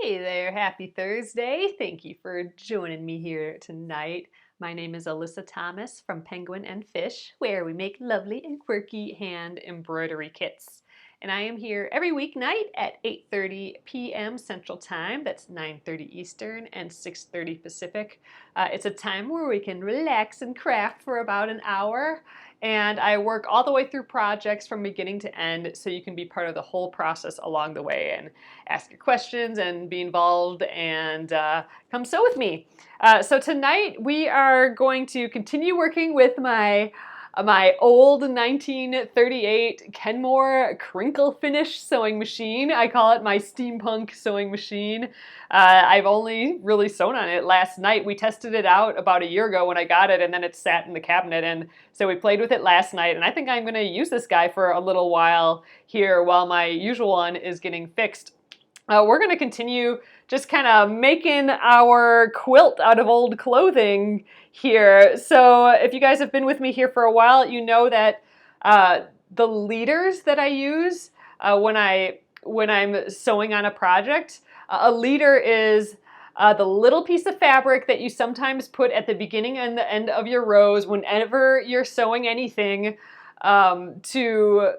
Hey there, happy Thursday. Thank you for joining me here tonight. My name is Alyssa Thomas from Penguin and Fish, where we make lovely and quirky hand embroidery kits. And I am here every weeknight at 8:30 p.m. Central Time. That's 9:30 Eastern and 6:30 Pacific. It's a time where we can relax and craft for about an hour. And I work all the way through projects from beginning to end so you can be part of the whole process along the way and ask your questions and be involved and come sew with me. So tonight we are going to continue working with my old 1938 Kenmore crinkle finish sewing machine. I call it my steampunk sewing machine. I've only really sewn on it last night. We tested it out about a year ago when I got it, and then it sat in the cabinet, and so we played with it last night, and I think I'm going to use this guy for a little while here while my usual one is getting fixed. We're going to continue just kind of making our quilt out of old clothing here. So if you guys have been with me here for a while, you know that the leaders that I use when I'm sewing on a project, a leader is the little piece of fabric that you sometimes put at the beginning and the end of your rows whenever you're sewing anything to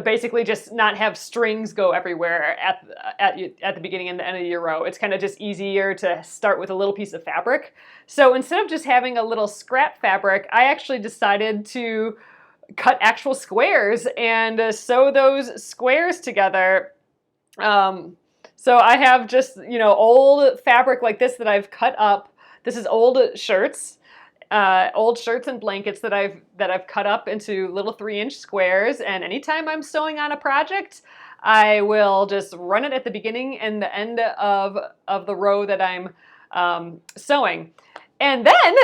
basically just not have strings go everywhere at the beginning and the end of your row. It's kind of just easier to start with a little piece of fabric. So instead of just having a little scrap fabric, I actually decided to cut actual squares and sew those squares together. So I have just, old fabric like this that I've cut up. This is old shirts and blankets that I've cut up into little 3-inch squares, and anytime I'm sewing on a project, I will just run it at the beginning and the end of the row that I'm sewing. And then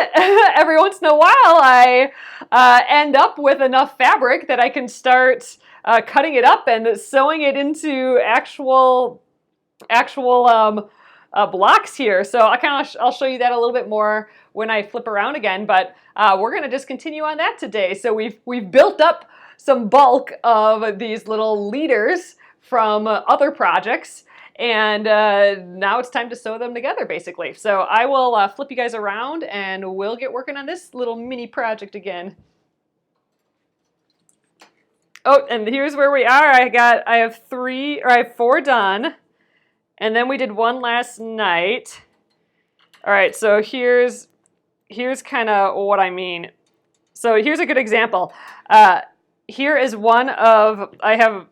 every once in a while I end up with enough fabric that I can start cutting it up and sewing it into actual blocks here. So I'll show you that a little bit more when I flip around again, but we're going to just continue on that today. So we've built up some bulk of these little leaders from other projects, and now it's time to sew them together basically. So I will flip you guys around and we'll get working on this little mini project again. Oh, and here's where we are. I have 4 done. And then we did one last night. All right, so here's kind of what I mean. So here's a good example. Here is one of, I have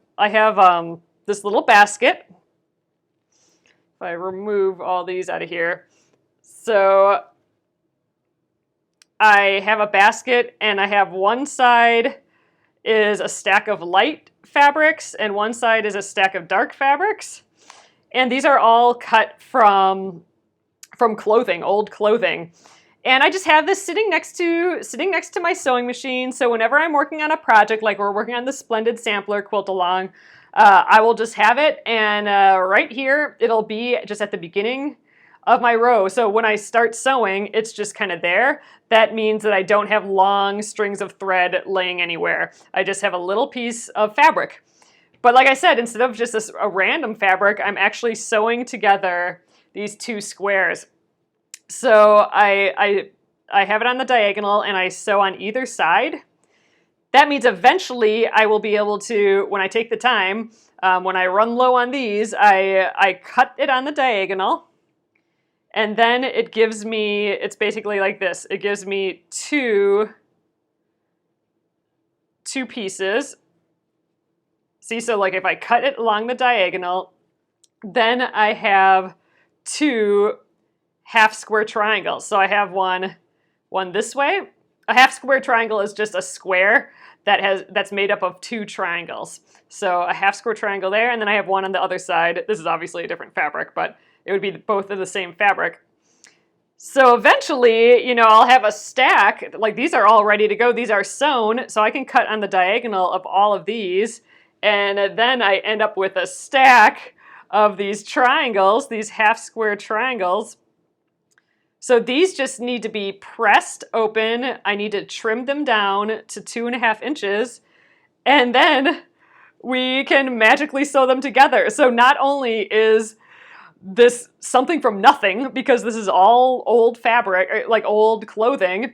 this little basket. If I remove all these out of here. So I have a basket, and I have one side is a stack of light fabrics and one side is a stack of dark fabrics. And these are all cut from clothing, old clothing. And I just have this sitting next to my sewing machine. So whenever I'm working on a project, like we're working on the Splendid Sampler quilt along, I will just have it, and right here, it'll be just at the beginning of my row. So when I start sewing, it's just kind of there. That means that I don't have long strings of thread laying anywhere. I just have a little piece of fabric. But like I said, instead of just a random fabric, I'm actually sewing together these 2 squares. So I have it on the diagonal and I sew on either side. That means eventually I will be able to, when I take the time, when I run low on these, I cut it on the diagonal. And then it gives me, it's basically like this. It gives me two pieces. See, so like if I cut it along the diagonal, then I have 2 half square triangles. So I have one this way. A half square triangle is just a square that's made up of 2 triangles. So a half square triangle there, and then I have one on the other side. This is obviously a different fabric, but it would be both of the same fabric. So eventually, I'll have a stack, like these are all ready to go. These are sewn, so I can cut on the diagonal of all of these. And then I end up with a stack of these triangles, these half square triangles. So these just need to be pressed open. I need to trim them down to 2.5 inches. And then we can magically sew them together. So not only is this something from nothing, because this is all old fabric, like old clothing.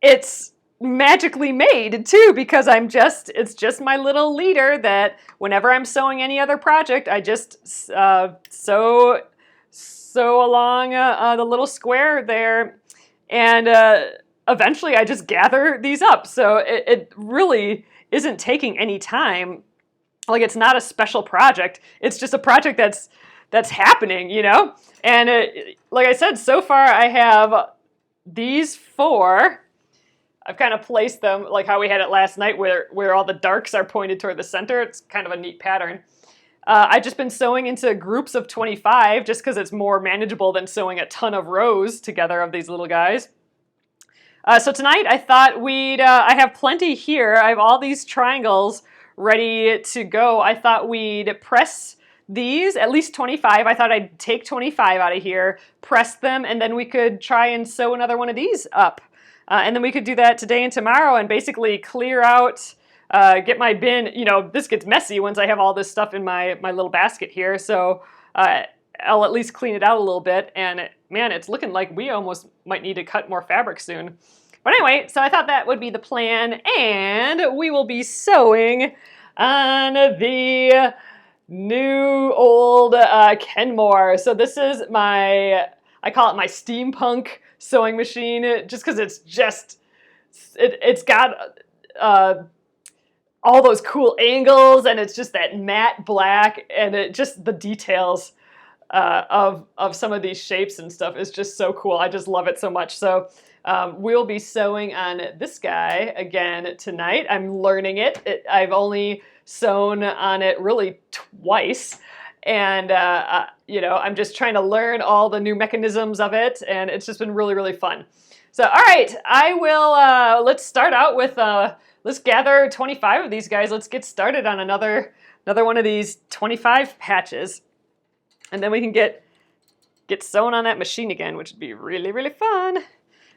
It's magically made too, because it's just my little leader that whenever I'm sewing any other project, I just sew along the little square there, and eventually I just gather these up. So it really isn't taking any time. Like, it's not a special project. It's just a project that's happening, you know? And like I said, so far I have these 4. I've kind of placed them like how we had it last night, where all the darks are pointed toward the center. It's kind of a neat pattern. I've just been sewing into groups of 25 just because it's more manageable than sewing a ton of rows together of these little guys. So tonight I thought I have plenty here. I have all these triangles ready to go. I thought we'd press these, at least 25. I thought I'd take 25 out of here, press them, and then we could try and sew another one of these up. And then we could do that today and tomorrow and basically clear out, get my bin. You know, this gets messy once I have all this stuff in my little basket here. So I'll at least clean it out a little bit. And man, it's looking like we almost might need to cut more fabric soon. But anyway, so I thought that would be the plan. And we will be sewing on the new old Kenmore. So this is I call it my steampunk sewing machine, just because it's got all those cool angles, and it's just that matte black, and it just the details of some of these shapes and stuff is just so cool. I just love it so much. So we'll be sewing on this guy again tonight. I'm learning it. I've only sewn on it really twice. And, you know, I'm just trying to learn all the new mechanisms of it, and it's just been really, really fun. So, all right, I will, let's start out with, let's gather 25 of these guys. Let's get started on another one of these 25 patches. And then we can get sewn on that machine again, which would be really, really fun. All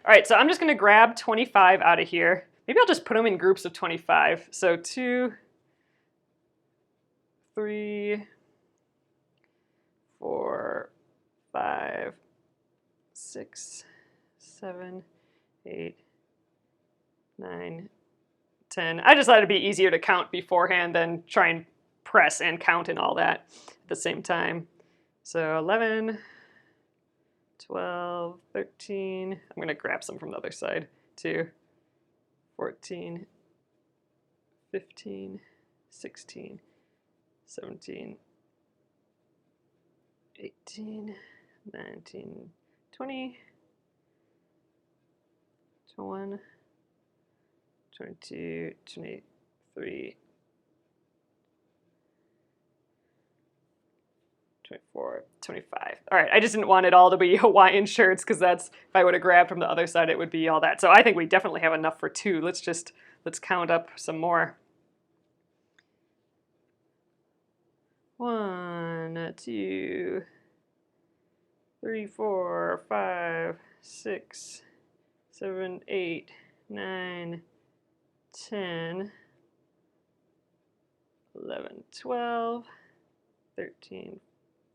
right, so I'm just going to grab 25 out of here. Maybe I'll just put them in groups of 25. So 2, 3, 4, 5, 6, 7, 8, 9, 10. I just thought it'd be easier to count beforehand than try and press and count and all that at the same time. So 11, 12, 13. I'm going to grab some from the other side too. 14, 15, 16, 17, 18, 19, 20, 21, 22, 23, 24, 25. All right, I just didn't want it all to be Hawaiian shirts, because that's, if I would have grabbed from the other side, it would be all that. So I think we definitely have enough for 2. Let's count up some more. 1, 2, 3, 4, 5, 6, 7, 8, 9, 10, 11, 12, 13,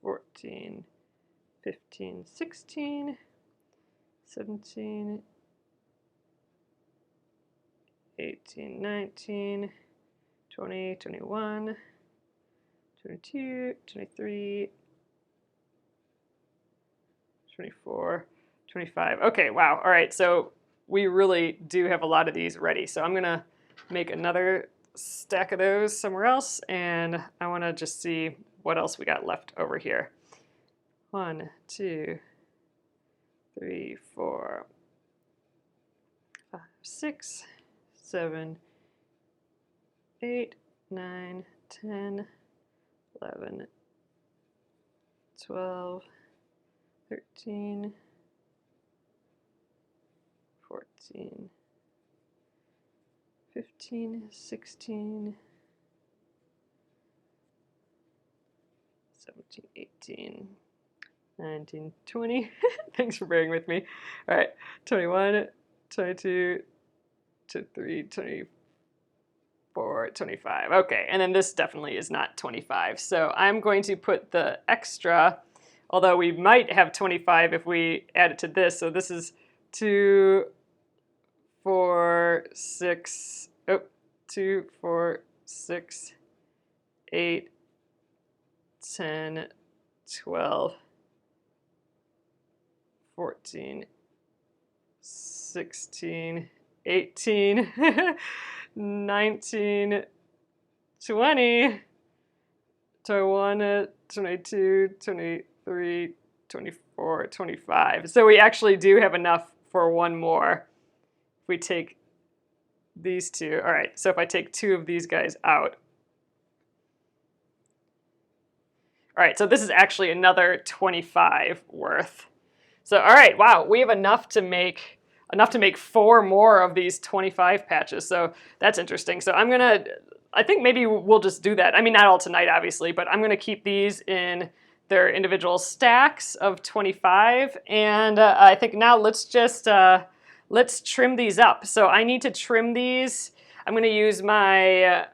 14, 15, 16, 17, 18, 19, 20, 21, 22, 23, 24, 25. Okay, wow. All right, so we really do have a lot of these ready. So I'm going to make another stack of those somewhere else, and I want to just see what else we got left over here. 1, 2, 3, 4, 5, 6, 7, 8, 9, 10, 11, 12, 13, 14, 15, 16, 17, 18, 19, 20. Thanks for bearing with me. All right, 21, 22, 23, 24, 25. Okay, and then this definitely is not 25. So I'm going to put the extra Although we might have 25 if we add it to this. So this is 2, 4, 6, 2, 4, 6, 8, 10, 12, 14, 16, 18, 19, 20, 21, 22, 23, 24, 25. So we actually do have enough for one more if we take these two. All right, so if I take 2 of these guys out. All right, so this is actually another 25 worth. So all right, wow, we have enough to make 4 more of these 25 patches. So that's interesting. So I think maybe we'll just do that. I mean, not all tonight, obviously, but I'm gonna keep these in their individual stacks of 25. And I think now let's trim these up. So I need to trim these. I'm gonna use my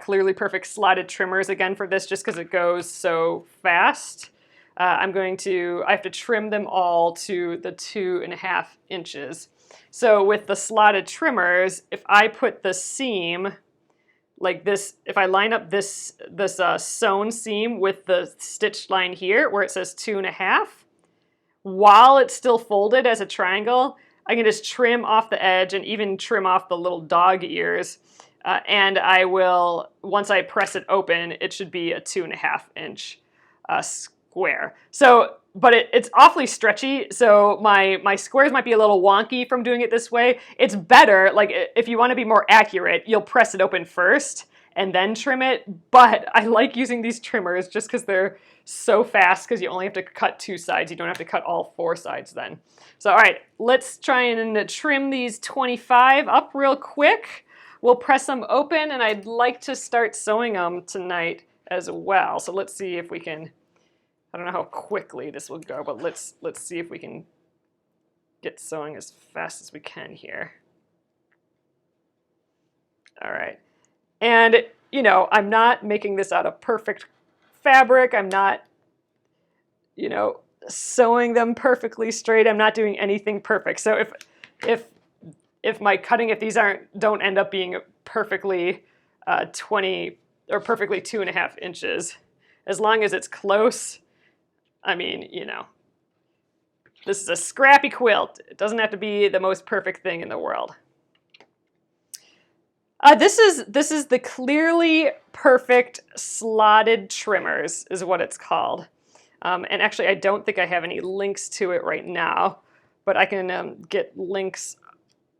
Clearly Perfect slotted trimmers again for this, just because it goes so fast. I have to trim them all to the 2.5 inches. So with the slotted trimmers, if I put the seam like this, if I line up this sewn seam with the stitched line here where it says 2.5, while it's still folded as a triangle, I can just trim off the edge and even trim off the little dog ears. And I will, once I press it open, it should be a 2.5 inch square. So, but it's awfully stretchy, so my squares might be a little wonky from doing it this way. It's better, like if you want to be more accurate, you'll press it open first and then trim it, but I like using these trimmers just because they're so fast, because you only have to cut 2 sides. You don't have to cut all 4 sides then. So all right, let's try and trim these 25 up real quick. We'll press them open, and I'd like to start sewing them tonight as well. So let's see if we can, I don't know how quickly this will go, but let's see if we can get sewing as fast as we can here. All right. And, you know, I'm not making this out of perfect fabric. I'm not, you know, sewing them perfectly straight. I'm not doing anything perfect. So if my cutting, if these don't end up being perfectly 20 or perfectly 2.5 inches, as long as it's close, I mean, you know, this is a scrappy quilt. It doesn't have to be the most perfect thing in the world. This is the Clearly Perfect slotted trimmers is what it's called. And actually, I don't think I have any links to it right now, but I can get links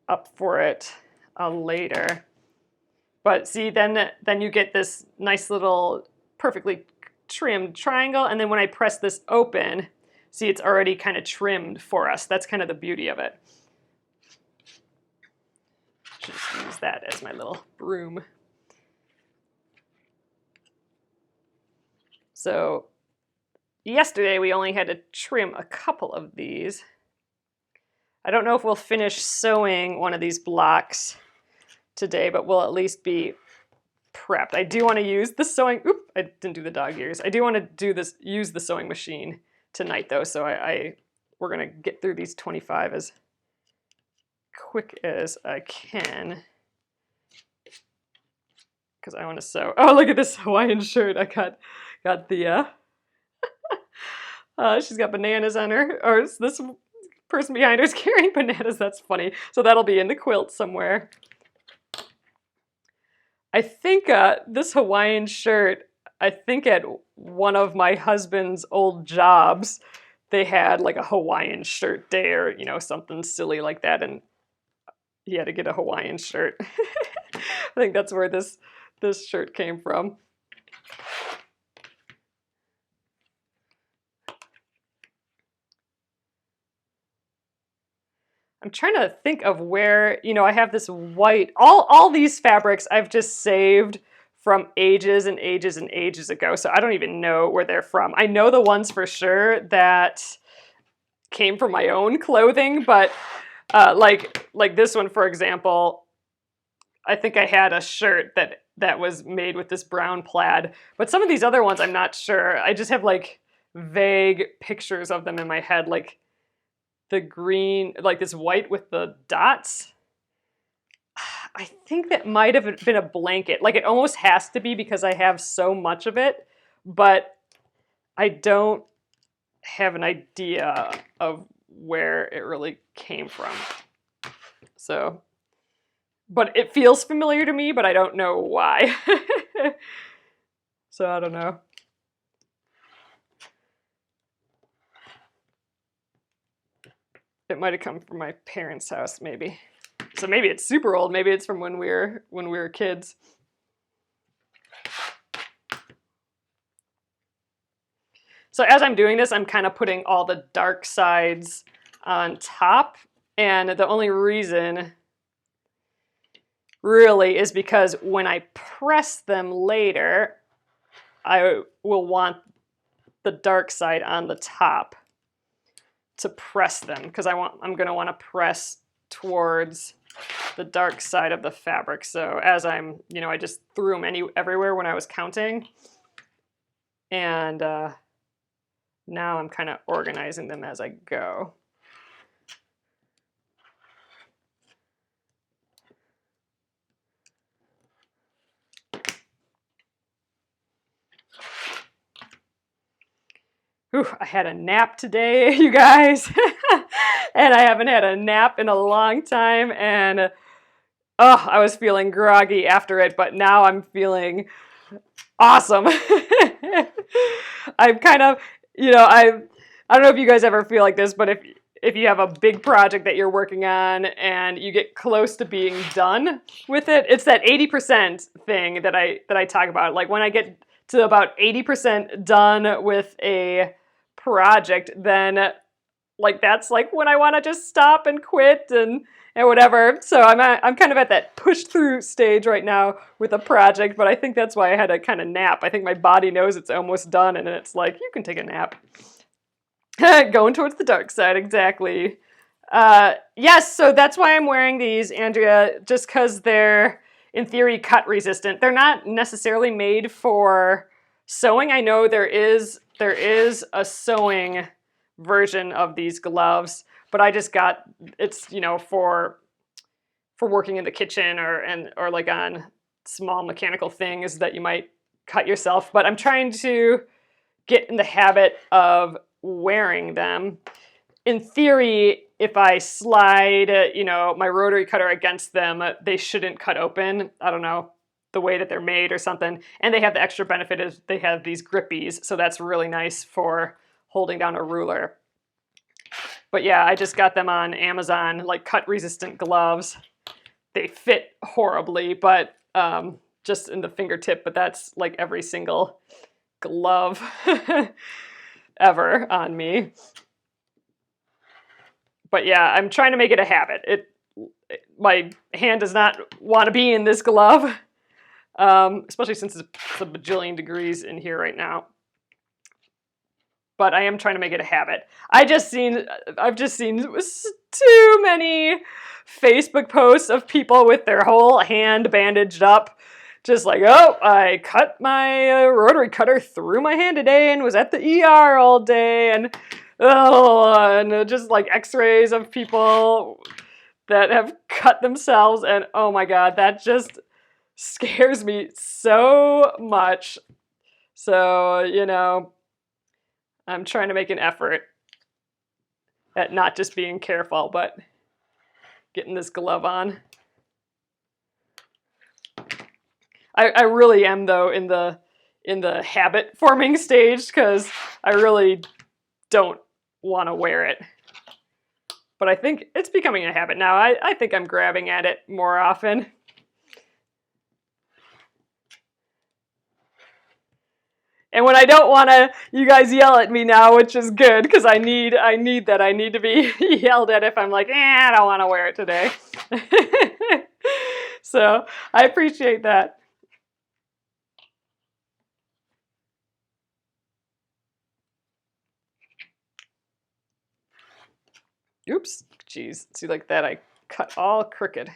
up for it later. But see, then you get this nice little perfectly trimmed triangle, and then when I press this open, see, it's already kind of trimmed for us. That's kind of the beauty of it. Just use that as my little broom. So yesterday we only had to trim a couple of these. I don't know if we'll finish sewing one of these blocks today, but we'll at least be prepped. I do want to use the sewing, I didn't do the dog ears. I do want to use the sewing machine tonight though, so we're gonna get through these 25 as quick as I can, because I want to sew. Oh, look at this Hawaiian shirt. I got the she's got bananas on her, or this person behind her is carrying bananas. That's funny. So that'll be in the quilt somewhere. I think this Hawaiian shirt, I think at one of my husband's old jobs, they had like a Hawaiian shirt day or, you know, something silly like that, and he had to get a Hawaiian shirt. I think that's where this shirt came from. I'm trying to think of where, you know, I have this white, all these fabrics I've just saved from ages and ages and ages ago, so I don't even know where they're from. I know the ones for sure that came from my own clothing, but like this one, for example, I think I had a shirt that that was made with this brown plaid. But some of these other ones, I'm not sure. I just have like vague pictures of them in my head, like the green, like this white with the dots. I think that might have been a blanket. Like it almost has to be because I have so much of it, but I don't have an idea of where it really came from. So, but it feels familiar to me, but I don't know why. So I don't know. It might have come from my parents' house, maybe. So maybe it's super old. Maybe it's from when we were kids. So as I'm doing this, I'm kind of putting all the dark sides on top. And the only reason really is because when I press them later, I will want the dark side on the top to press them, because I'm going to want to press towards the dark side of the fabric. So as I'm, I just threw them everywhere when I was counting. And now I'm kind of organizing them as I go. Whew, I had a nap today, you guys. And I haven't had a nap in a long time. And I was feeling groggy after it, but now I'm feeling awesome. I'm kind of, I don't know if you guys ever feel like this, but if you have a big project that you're working on and you get close to being done with it, it's that 80% thing that I talk about. Like when I get to about 80% done with a project, then like that's like when I want to just stop and quit and whatever. So I'm kind of at that push through stage right now with a project, but I think that's why I had to kind of nap. I think my body knows it's almost done, and it's like, you can take a nap. Going towards the dark side, exactly. Yes, so that's why I'm wearing these, Andrea, just because they're, in theory, cut resistant. They're not necessarily made for sewing. I know there is a sewing version of these gloves, but I just got, it's, for working in the kitchen or like on small mechanical things that you might cut yourself. But I'm trying to get in the habit of wearing them. In theory, if I slide, my rotary cutter against them, they shouldn't cut open. I don't know, the way that they're made or something. And they have the extra benefit is they have these grippies, so that's really nice for holding down a ruler. But yeah, I just got them on Amazon, like cut-resistant gloves. They fit horribly, but just in the fingertip, but that's like every single glove ever on me. But yeah, I'm trying to make it a habit. My hand does not want to be in this glove, especially since it's a bajillion degrees in here right now. But I am trying to make it a habit. I've just seen too many Facebook posts of people with their whole hand bandaged up. Just like, oh, I cut my rotary cutter through my hand today and was at the ER all day. And just like x-rays of people that have cut themselves. And oh my God, that just scares me so much. So, I'm trying to make an effort at not just being careful, but getting this glove on. I really am, though, in the habit forming stage, because I really don't want to wear it. But I think it's becoming a habit now. I think I'm grabbing at it more often. And when I don't want to, you guys yell at me now, which is good, because I need that. I need to be yelled at if I'm like, I don't want to wear it today. So I appreciate that. Oops, geez, see, like that, I cut all crooked.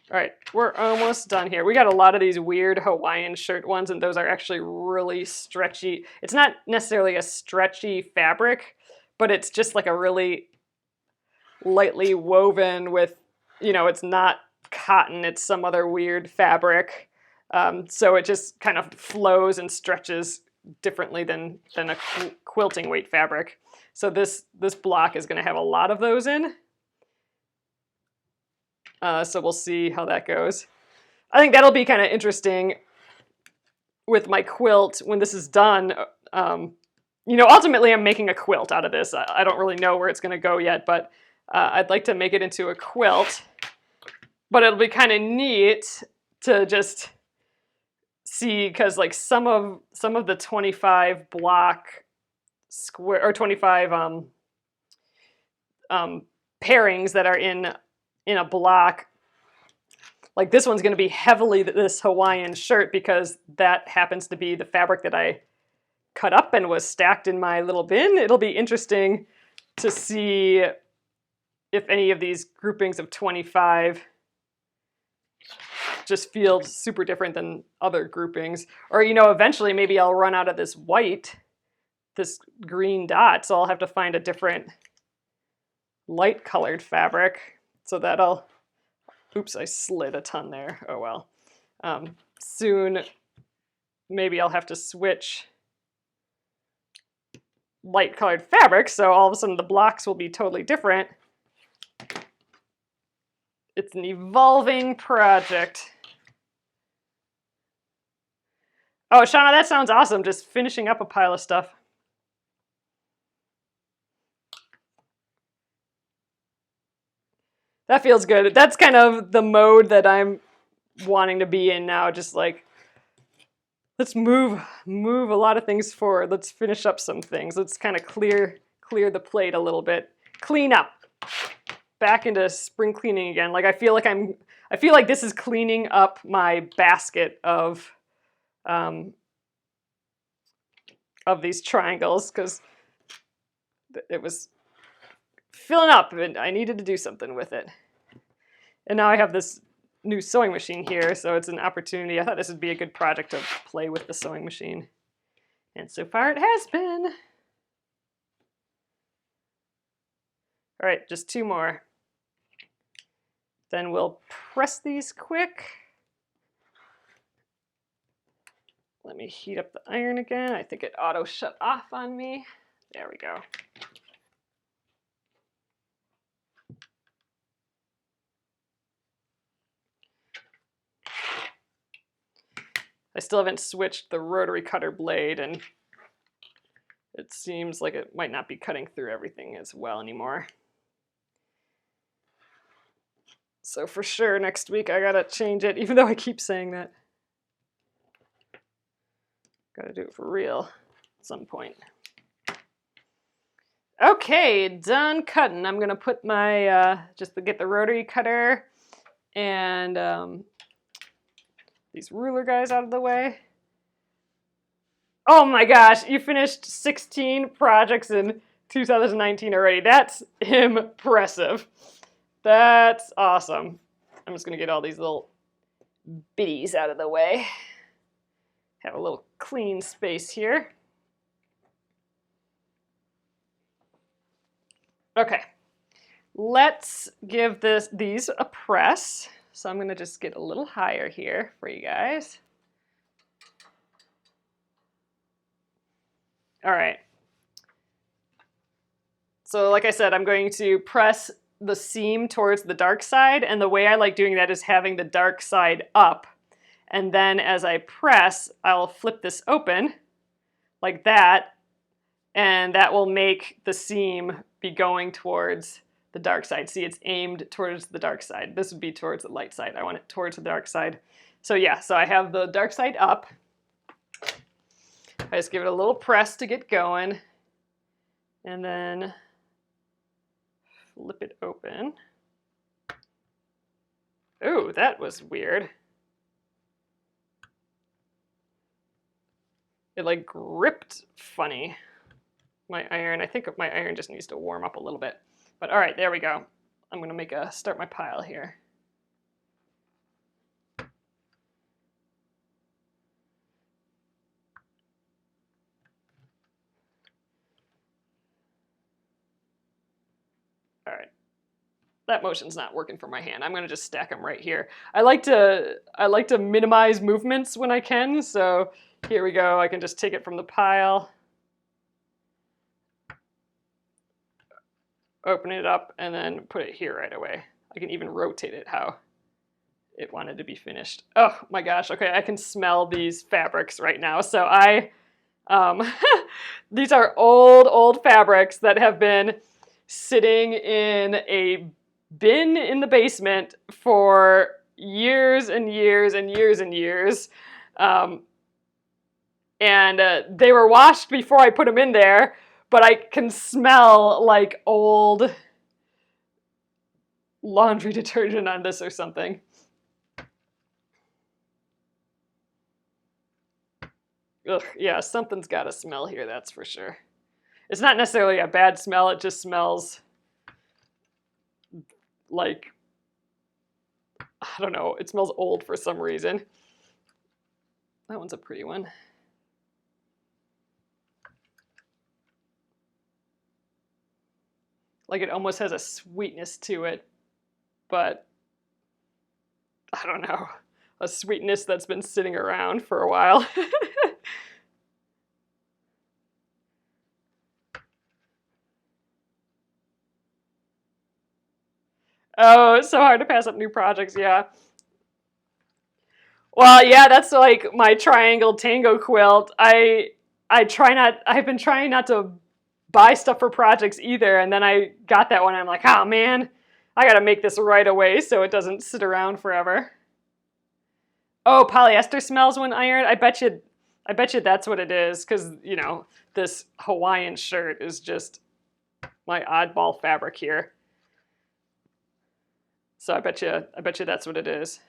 All right, we're almost done here. We got a lot of these weird Hawaiian shirt ones, and those are actually really stretchy. It's not necessarily a stretchy fabric, but it's just like a really lightly woven with, it's not cotton, it's some other weird fabric. So it just kind of flows and stretches differently than a quilting weight fabric. So this block is going to have a lot of those in. So we'll see how that goes. I think that'll be kind of interesting with my quilt when this is done. Ultimately I'm making a quilt out of this. I don't really know where it's going to go yet, but I'd like to make it into a quilt. But it'll be kind of neat to just see, because like some of the 25 block square or 25 pairings that are in a block, like this one's going to be heavily this Hawaiian shirt because that happens to be the fabric that I cut up and was stacked in my little bin. It'll be interesting to see if any of these groupings of 25 just feel super different than other groupings. Or, eventually maybe I'll run out of this green dot, so I'll have to find a different light colored fabric. So that'll, oops, I slid a ton there. Oh well. Soon, maybe I'll have to switch light colored fabric, so all of a sudden the blocks will be totally different. It's an evolving project. Oh, Shauna, that sounds awesome. Just finishing up a pile of stuff. That feels good. That's kind of the mode that I'm wanting to be in now. Just like, let's move a lot of things forward. Let's finish up some things. Let's kind of clear the plate a little bit. Clean up. Back into spring cleaning again. Like I feel like this is cleaning up my basket of these triangles, because it was filling up and I needed to do something with it. And now I have this new sewing machine here, so it's an opportunity. I thought this would be a good project to play with the sewing machine. And so far it has been. All right, just 2 more. Then we'll press these quick. Let me heat up the iron again. I think it auto shut off on me. There we go. I still haven't switched the rotary cutter blade, and it seems like it might not be cutting through everything as well anymore. So for sure next week I gotta change it, even though I keep saying that. Gotta do it for real at some point. Okay, done cutting. I'm gonna put my, just to get the rotary cutter and these ruler guys out of the way. Oh my gosh, you finished 16 projects in 2019 already. That's impressive. That's awesome. I'm just gonna get all these little bitties out of the way. Have a little clean space here. Okay, let's give these a press. So I'm gonna just get a little higher here for you guys. All right. So like I said, I'm going to press the seam towards the dark side, and the way I like doing that is having the dark side up. And then as I press, I'll flip this open like that, and that will make the seam be going towards the dark side. See, it's aimed towards the dark side. This would be towards the light side. I want it towards the dark side. So yeah, so I have the dark side up. I just give it a little press to get going, and then flip it open. Ooh, that was weird. It like gripped funny. My iron, I think my iron just needs to warm up a little bit. But all right, there we go. I'm gonna start my pile here. that motion's not working for my hand. I'm gonna just stack them right here. I like to minimize movements when I can, so here we go. I can just take it from the pile, open it up, and then put it here right away. I can even rotate it how it wanted to be finished. Oh my gosh, okay, I can smell these fabrics right now. So these are old fabrics that have been sitting in a bin in the basement for years and years and years and years. They were washed before I put them in there, but I can smell like old laundry detergent on this or something. Ugh, yeah, something's got to smell here, that's for sure. It's not necessarily a bad smell, it just smells like, I don't know, it smells old for some reason. That one's a pretty one. Like it almost has a sweetness to it, but I don't know, a sweetness that's been sitting around for a while. Oh, it's so hard to pass up new projects, yeah. Well, yeah, that's like my triangle tango quilt. I've been trying not to buy stuff for projects either, and then I got that one and I'm like, oh man, I gotta make this right away so it doesn't sit around forever. Oh, polyester smells when ironed. I bet you that's what it is, because you know, this Hawaiian shirt is just my oddball fabric here. So I bet you that's what it is.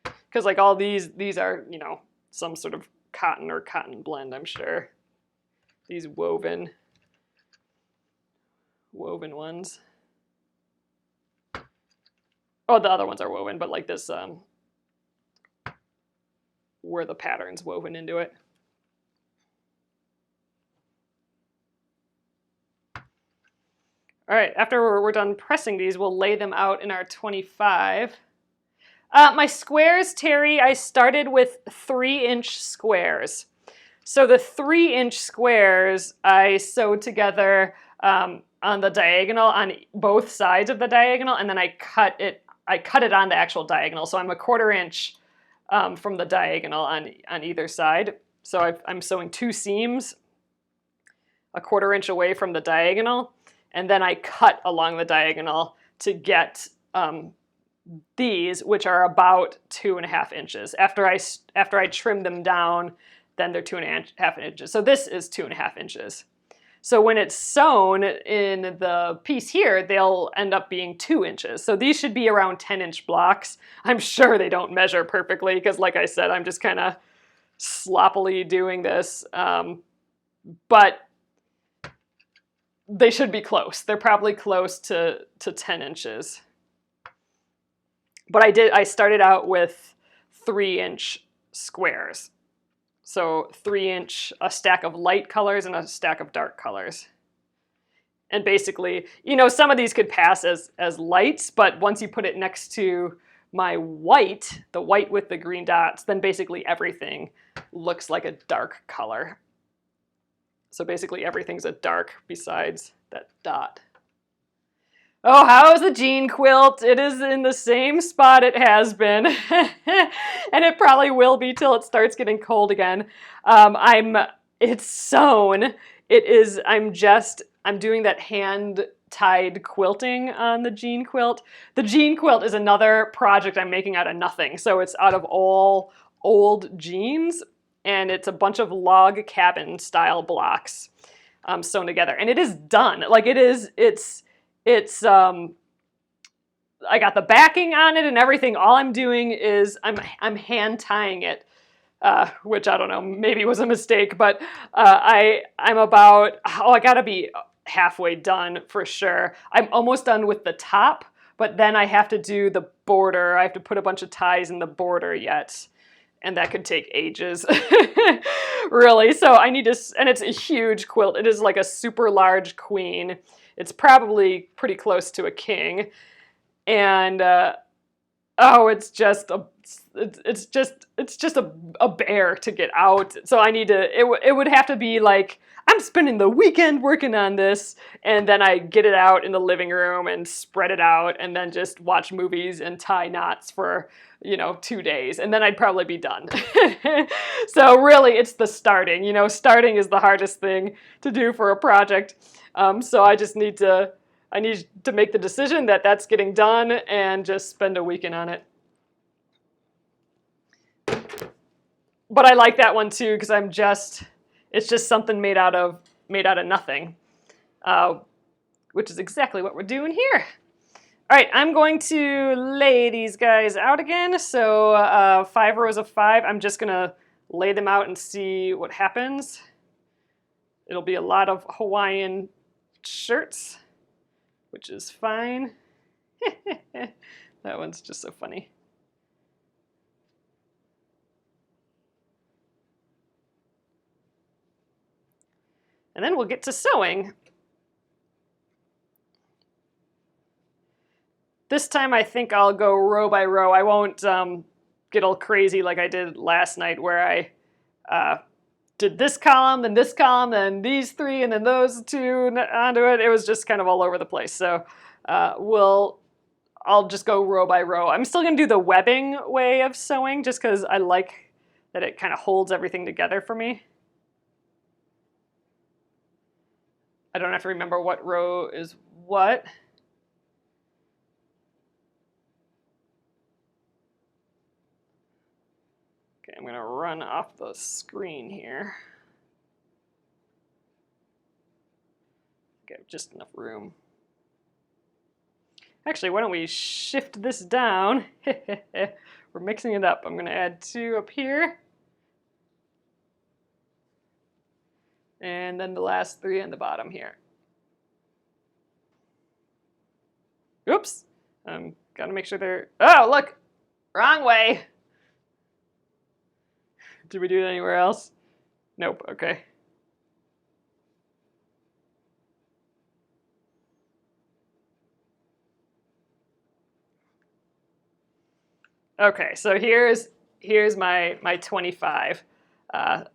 Because like all these are, you know, some sort of cotton or cotton blend, I'm sure. These woven ones. Oh, the other ones are woven, but like this, where the pattern's woven into it. All right, after we're done pressing these, we'll lay them out in our 25. My squares, Terry, I started with 3-inch squares. So the 3-inch squares I sewed together on the diagonal, on both sides of the diagonal, and then I cut it on the actual diagonal. So I'm a 1/4 inch from the diagonal on either side. So I'm sewing 2 seams, a 1/4 inch away from the diagonal, and then I cut along the diagonal to get these, which are about 2.5 inches. After I trim them down, then they're 2.5 inches. So this is 2.5 inches. So when it's sewn in the piece here, they'll end up being 2 inches. So these should be around 10-inch blocks. I'm sure they don't measure perfectly because, like I said, I'm just kind of sloppily doing this. But they should be close. They're probably close to 10 inches. But I started out with 3-inch squares. So 3-inch, a stack of light colors and a stack of dark colors. And basically, you know, some of these could pass as lights, but once you put it next to my white, the white with the green dots, then basically everything looks like a dark color. So basically everything's a dark besides that dot. Oh, how's the jean quilt? It is in the same spot it has been. And it probably will be till it starts getting cold again. It's sewn. I'm doing that hand-tied quilting on the jean quilt. The jean quilt is another project I'm making out of nothing. So it's out of all old jeans, and it's a bunch of log cabin style blocks sewn together. And it is done. Like I got the backing on it and everything. All I'm doing is I'm hand tying it, which I don't know, maybe was a mistake, but I gotta be halfway done for sure. I'm almost done with the top, but then I have to do the border. I have to put a bunch of ties in the border yet, and that could take ages, really. So I need to, and it's a huge quilt. It is like a super large queen. It's probably pretty close to a king. and oh, it's just a bear to get out. So I need to. It would have to be like I'm spending the weekend working on this, and then I get it out in the living room and spread it out, and then just watch movies and tie knots for 2 days, and then I'd probably be done. So really, it's the starting. Starting is the hardest thing to do for a project. So I need to make the decision that that's getting done and just spend a weekend on it. But I like that one too because it's just something made out of nothing, which is exactly what we're doing here. All right, I'm going to lay these guys out again. So 5 rows of 5. I'm just gonna lay them out and see what happens. It'll be a lot of Hawaiian shirts, which is fine. That one's just so funny. And then we'll get to sewing. This time I think I'll go row by row. I won't get all crazy like I did last night where I did this column, then these 3, and then those 2 onto it. It was just kind of all over the place. So I'll just go row by row. I'm still going to do the webbing way of sewing just because I like that it kind of holds everything together for me. I don't have to remember what row is what. Okay, I'm going to run off the screen here. I have just enough room. Actually, why don't we shift this down? We're mixing it up. I'm going to add 2 up here. And then the last 3 on the bottom here. Oops. Got to make sure they're... Oh, look! Wrong way! Did we do it anywhere else? Nope, okay. Okay, so here's my 25. I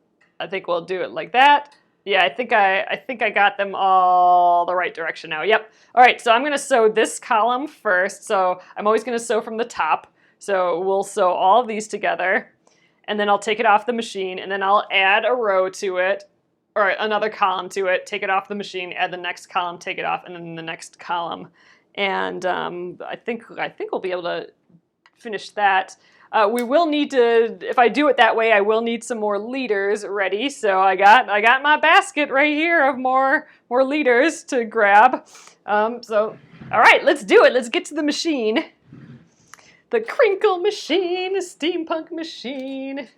think we'll do it like that. Yeah, I think I got them all the right direction now. Yep. All right, so I'm gonna sew this column first. So I'm always gonna sew from the top. So we'll sew all of these together, and then I'll take it off the machine, and then I'll add a row to it, or another column to it, take it off the machine, add the next column, take it off, and then the next column. And I think we'll be able to finish that. We will need to, if I do it that way, I will need some more leaders ready. So I got my basket right here of more leaders to grab. So all right, let's do it. Let's get to the machine. The crinkle machine, the steampunk machine.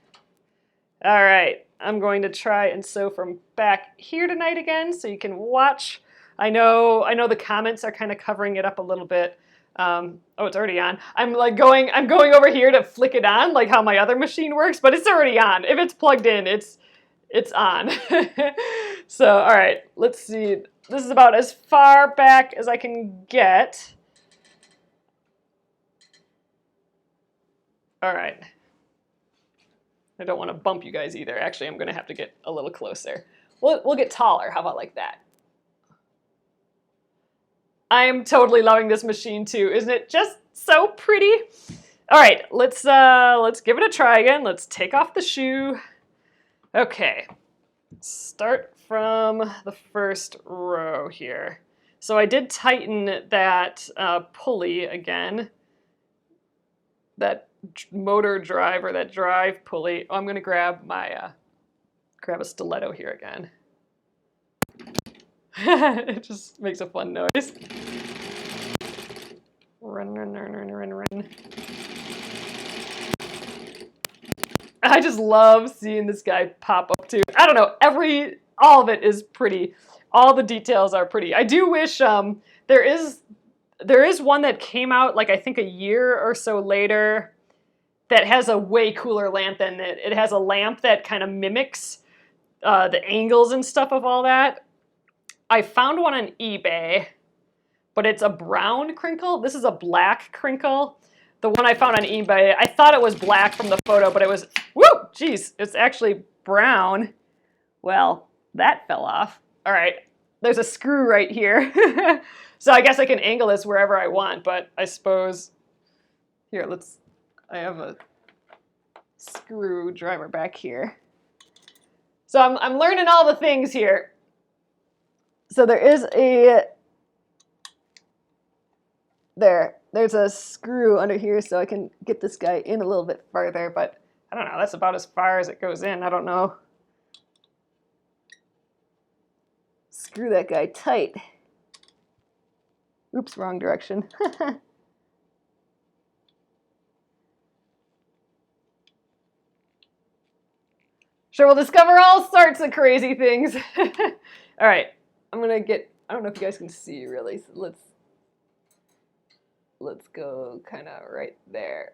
All right, I'm going to try and sew from back here tonight again, so you can watch. I know the comments are kind of covering it up a little bit. Oh, it's already on. I'm going over here to flick it on, like how my other machine works, but it's already on. If it's plugged in, it's on. So, all right, let's see. This is about as far back as I can get. All right. I don't want to bump you guys either. Actually, I'm going to have to get a little closer. We'll get taller. How about like that? I am totally loving this machine too. Isn't it just so pretty? All right, let's give it a try again. Let's take off the shoe. Okay, start from the first row here. So I did tighten that pulley again, that motor drive or that drive pulley. Oh, I'm gonna grab my grab a stiletto here again. It just makes a fun noise. Run, run, run, run, run, run. I just love seeing this guy pop up too. I don't know, all of it is pretty. All the details are pretty. I do wish there is one that came out like I think a year or so later that has a way cooler lamp than it. It has a lamp that kind of mimics the angles and stuff of all that. I found one on eBay, but it's a brown crinkle. This is a black crinkle. The one I found on eBay, I thought it was black from the photo, but it was, whoo, geez, it's actually brown. Well, that fell off. All right, there's a screw right here. So I guess I can angle this wherever I want, but I suppose, here, I have a screwdriver back here. So I'm learning all the things here. So there's a screw under here so I can get this guy in a little bit farther, but I don't know, that's about as far as it goes in. I don't know. Screw that guy tight. Oops, wrong direction. Sure, we'll discover all sorts of crazy things. All right, I don't know if you guys can see really, so let's go kind of right there.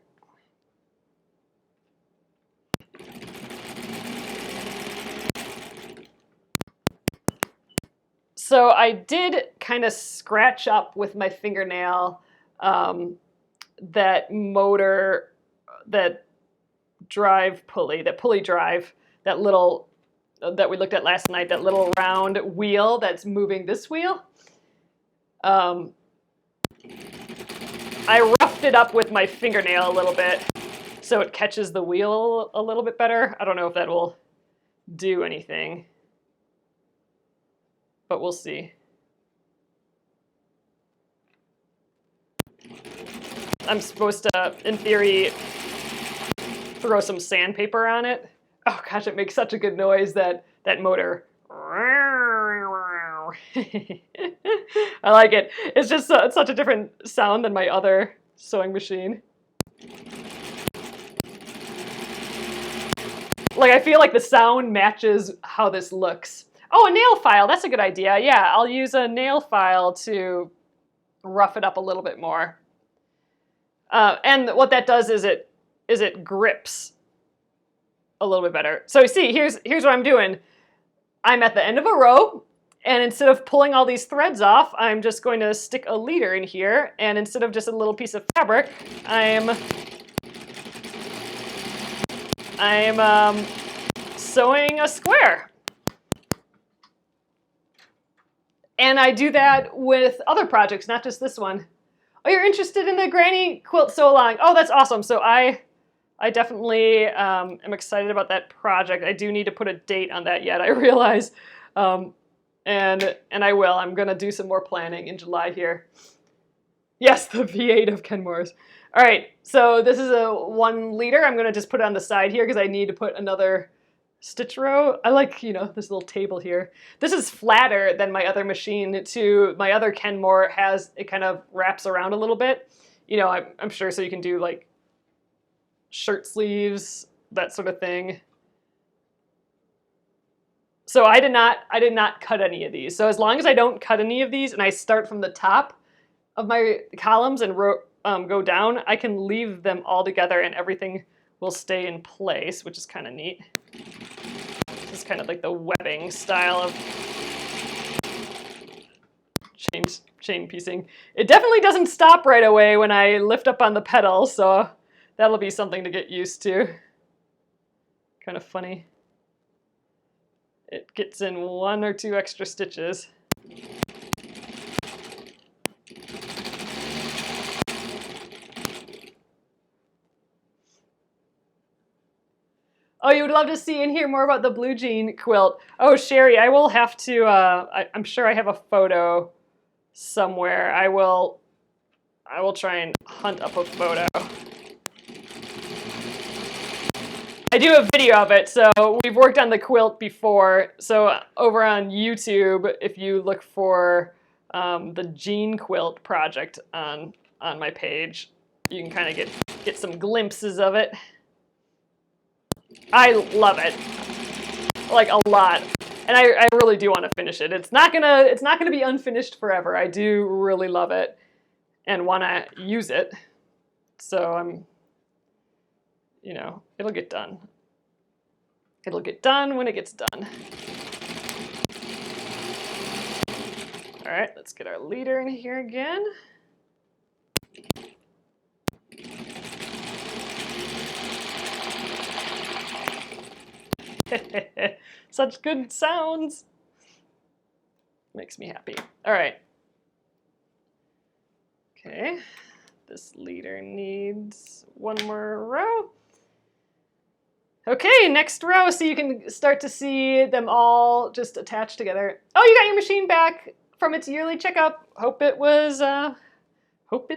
So I did kind of scratch up with my fingernail that motor, that drive pulley, that pulley drive, that little, that we looked at last night, that little round wheel that's moving this wheel. I roughed it up with my fingernail a little bit so it catches the wheel a little bit better. I don't know if that will do anything, but we'll see. I'm supposed to, in theory, throw some sandpaper on it. Oh gosh, it makes such a good noise, that motor. I like it. It's just it's such a different sound than my other sewing machine. Like, I feel like the sound matches how this looks. Oh, a nail file, that's a good idea. Yeah, I'll use a nail file to rough it up a little bit more. And what that does is it grips a little bit better. So see, here's what I'm doing. I'm at the end of a row, and instead of pulling all these threads off, I'm just going to stick a leader in here, and instead of just a little piece of fabric, I'm sewing a square. And I do that with other projects, not just this one. Oh, you're interested in the granny quilt sew along? Oh, that's awesome. So I definitely am excited about that project. I do need to put a date on that yet, I realize. And I will. I'm going to do some more planning in July here. Yes, the V8 of Kenmore's. All right, so this is a 1 liter. I'm going to just put it on the side here because I need to put another stitch row. I like, this little table here. This is flatter than my other machine too. My other Kenmore it kind of wraps around a little bit. I'm sure, so you can do like shirt sleeves, that sort of thing. So I did not cut any of these. So as long as I don't cut any of these and I start from the top of my columns and go down, I can leave them all together and everything will stay in place, which is kind of neat. This is kind of like the webbing style of chain piecing. It definitely doesn't stop right away when I lift up on the pedal, so that'll be something to get used to. Kind of funny. It gets in 1 or 2 extra stitches. Oh, you would love to see and hear more about the blue jean quilt. Oh, Sherry, I will have to, I'm sure I have a photo somewhere. I will try and hunt up a photo. I do a video of it, so we've worked on the quilt before. So over on YouTube, if you look for the jean quilt project on my page, you can kind of get some glimpses of it. I love it, like a lot, and I really do want to finish it. It's not gonna be unfinished forever. I do really love it and want to use it. So it'll get done. It'll get done when it gets done. All All right, let's get our leader in here again. Such good sounds. Makes me happy. All right. Okay, this leader needs one more row. Okay, next row, so you can start to see them all just attached together. Oh, you got your machine back from its yearly checkup. Hope it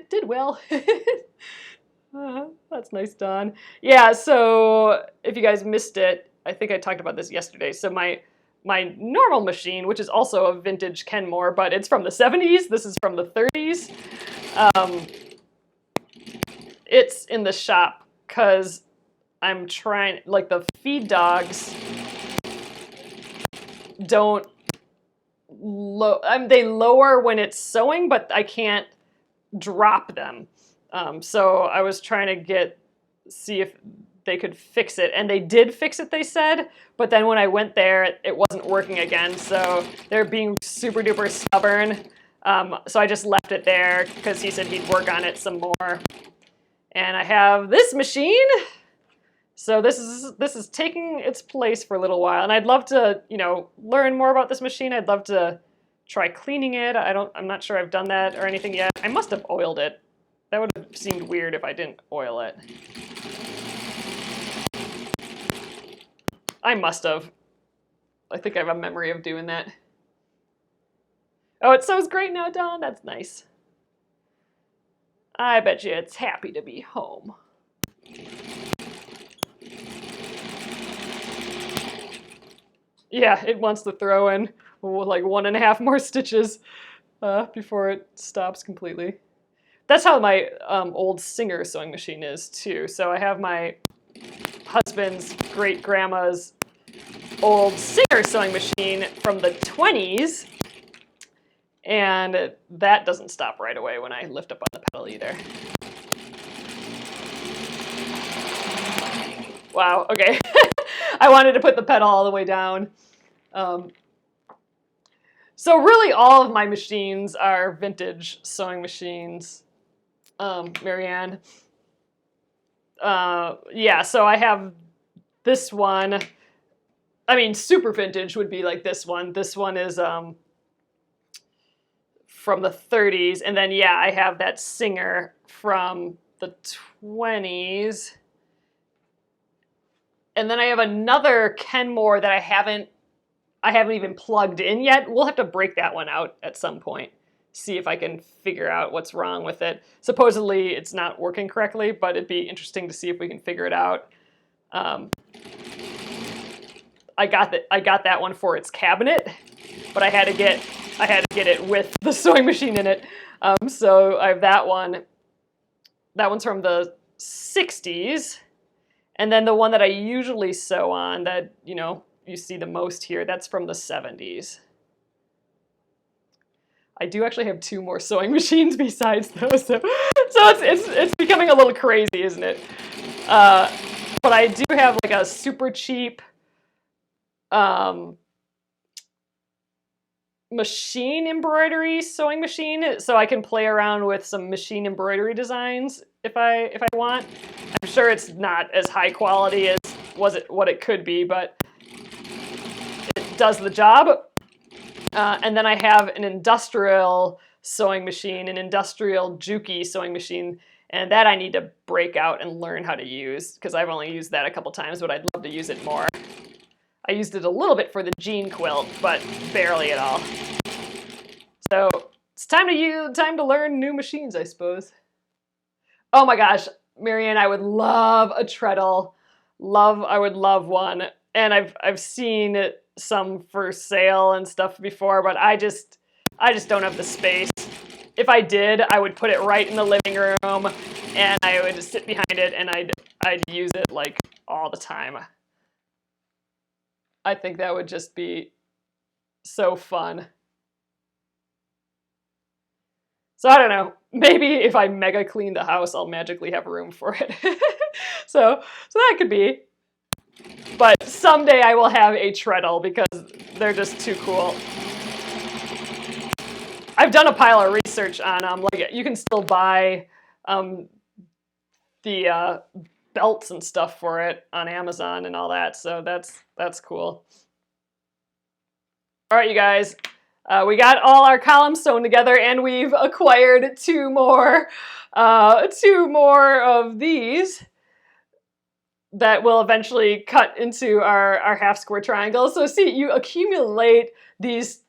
did well. That's nice, Dawn. Yeah, so if you guys missed it, I think I talked about this yesterday. So my normal machine, which is also a vintage Kenmore, but it's from the 70s. This is from the 30s. It's in the shop because I'm trying, like the feed dogs don't, they lower when it's sewing, but I can't drop them. So I was trying to see if they could fix it, and they did fix it, they said, but then when I went there, it wasn't working again, so they're being super duper stubborn. So I just left it there because he said he'd work on it some more. And I have this machine. So this is taking its place for a little while, and I'd love to, learn more about this machine. I'd love to try cleaning it. I'm not sure I've done that or anything yet. I must have oiled it. That would have seemed weird if I didn't oil it. I must have. I think I have a memory of doing that. Oh, it sews great now, Dawn. That's nice. I bet you it's happy to be home. Yeah, it wants to throw in like 1.5 more stitches before it stops completely. That's how my old Singer sewing machine is too. So I have my husband's great-grandma's old Singer sewing machine from the 20s, and that doesn't stop right away when I lift up on the pedal either. Wow, okay. I wanted to put the pedal all the way down. So really all of my machines are vintage sewing machines, Marianne. Yeah, so I have this one. I mean, super vintage would be like this one. This one is from the 30s. And then, yeah, I have that Singer from the 20s. And then I have another Kenmore that I haven't even plugged in yet. We'll have to break that one out at some point, see if I can figure out what's wrong with it. Supposedly it's not working correctly, but it'd be interesting to see if we can figure it out. I got that one for its cabinet, but I had to get it with the sewing machine in it. So I have that one. That one's from the 60s. And then the one that I usually sew on that, you see the most here, that's from the 70s. I do actually have 2 more sewing machines besides those, so it's becoming a little crazy, isn't it? But I do have like a super cheap machine embroidery sewing machine, so I can play around with some machine embroidery designs if I want. I'm sure it's not as high quality as what it could be, but it does the job. And then I have an industrial sewing machine, an industrial Juki sewing machine, and that I need to break out and learn how to use because I've only used that a couple times, but I'd love to use it more. I used it a little bit for the jean quilt, but barely at all. So it's time to learn new machines, I suppose. Oh my gosh, Marianne, I would love a treadle. I would love one. And I've seen some for sale and stuff before, but I just don't have the space. If I did, I would put it right in the living room and I would sit behind it and I'd use it like all the time. I think that would just be so fun. So I don't know, maybe if I mega clean the house, I'll magically have room for it. so that could be. But someday I will have a treadle because they're just too cool. I've done a pile of research on them. Like you can still buy the belts and stuff for it on Amazon and all that. So that's cool. All right, you guys. We got all our columns sewn together, and we've acquired two more of these that will eventually cut into our half square triangles. So see, you accumulate these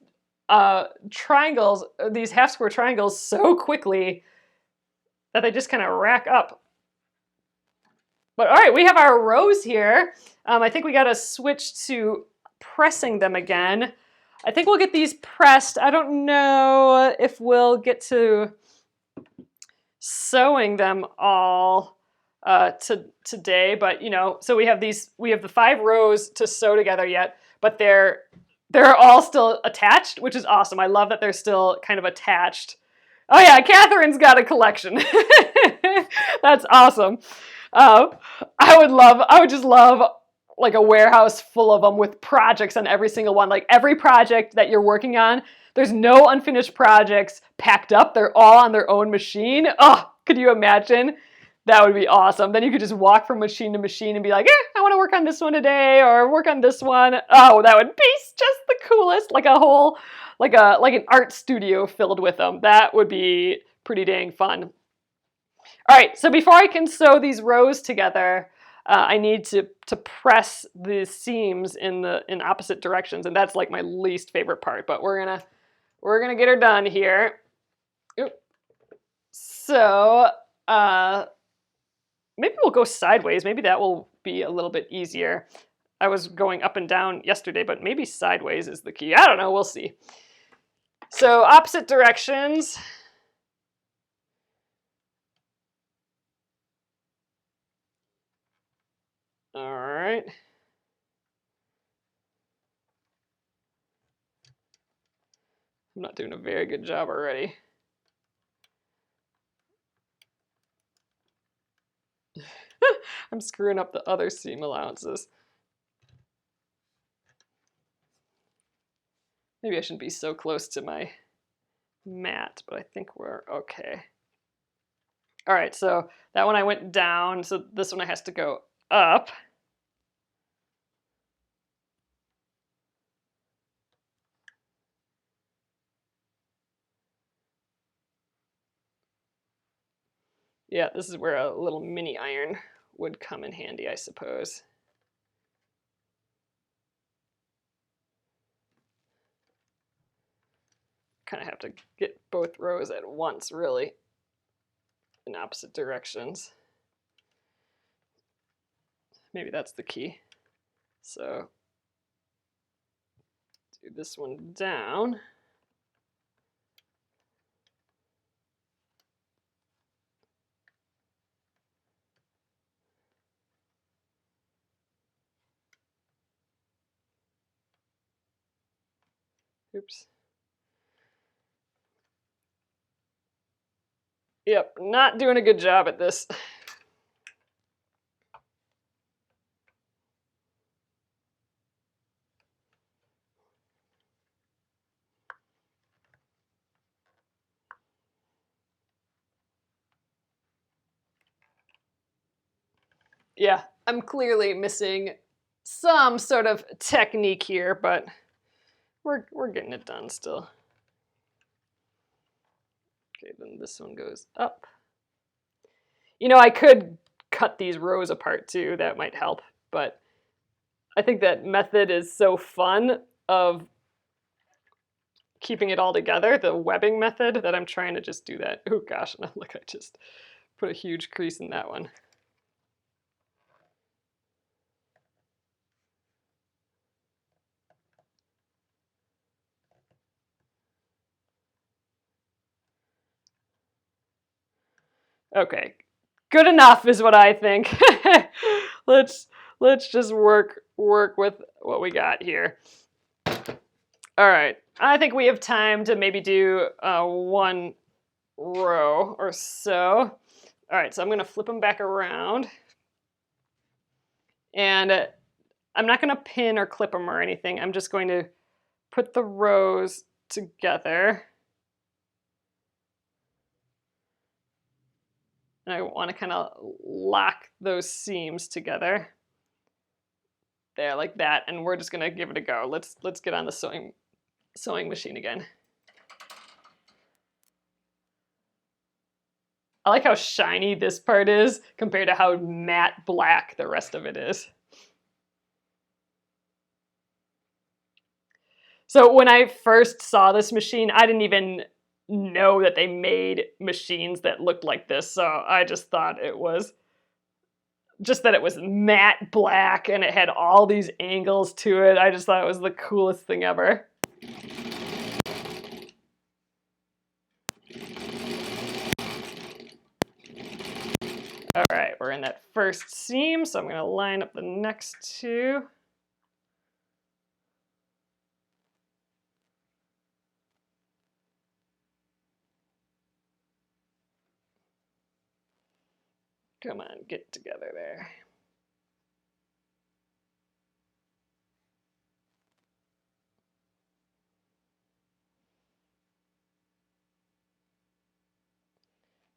triangles, these half square triangles so quickly that they just kind of rack up. But all right, we have our rows here. I think we got to switch to pressing them again. I think we'll get these pressed. I don't know if we'll get to sewing them all today, but you know, so we have the 5 rows to sew together yet, but they're all still attached, which is awesome. I love that they're still kind of attached. Oh yeah, Catherine's got a collection. That's awesome. I would just love like a warehouse full of them with projects on every single one. Like every project that you're working on, there's no unfinished projects packed up. They're all on their own machine. Oh, could you imagine? That would be awesome. Then you could just walk from machine to machine and be like, I want to work on this one today or work on this one. Oh, that would be just the coolest. Like a whole, like an art studio filled with them. That would be pretty dang fun. All right, so before I can sew these rows together, I need to press the seams in opposite directions, and that's like my least favorite part. But we're gonna get her done here. Oop. So maybe we'll go sideways. Maybe that will be a little bit easier. I was going up and down yesterday, but maybe sideways is the key. I don't know. We'll see. So opposite directions. All right. I'm not doing a very good job already. I'm screwing up the other seam allowances. Maybe I shouldn't be so close to my mat, but I think we're okay. All right, so that one I went down, so this one has to go up. Yeah, this is where a little mini iron would come in handy, I suppose. Kind of have to get both rows at once, really, in opposite directions. Maybe that's the key. So do this one down. Oops. Yep, not doing a good job at this. Yeah, I'm clearly missing some sort of technique here, but we're getting it done still. Okay, then this one goes up. You know, I could cut these rows apart too. That might help, but I think that method is so fun of keeping it all together, the webbing method, that I'm trying to just do that. Oh gosh, look, I just put a huge crease in that one. Okay, good enough is what I think. let's just work with what we got here. All right, I think we have time to maybe do one row or so. All right, so I'm gonna flip them back around. And I'm not gonna pin or clip them or anything. I'm just going to put the rows together. And I want to kind of lock those seams together. There, like that. And we're just gonna give it a go. Let's get on the sewing machine again. I like how shiny this part is compared to how matte black the rest of it is. So when I first saw this machine, I didn't even know that they made machines that looked like this. So I just thought it was just that it was matte black and it had all these angles to it. I just thought it was the coolest thing ever. All right, we're in that first seam, so I'm going to line up the next two. Come on, get together there.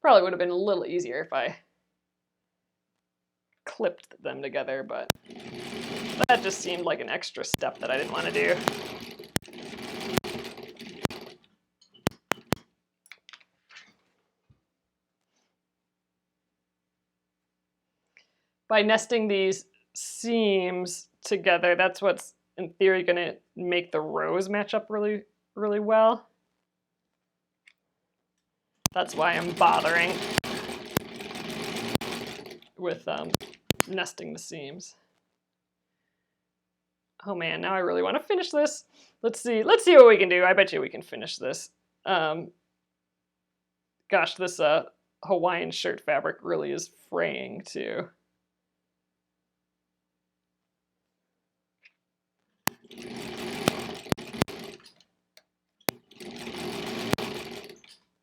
Probably would have been a little easier if I clipped them together, but that just seemed like an extra step that I didn't want to do. By nesting these seams together, that's what's in theory going to make the rows match up really, really well. That's why I'm bothering with nesting the seams. Oh man, now I really want to finish this. Let's see what we can do. I bet you we can finish this. Gosh, this Hawaiian shirt fabric really is fraying too.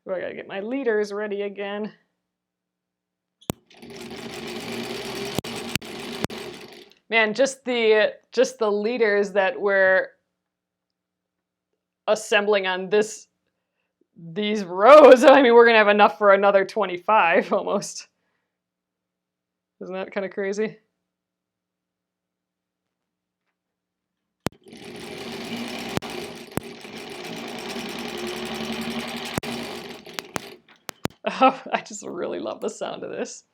Oh, I gotta get my leaders ready again. Man, just the leaders that we're assembling on these rows, I mean, we're gonna have enough for another 25 almost. Isn't that kind of crazy? Oh, I just really love the sound of this.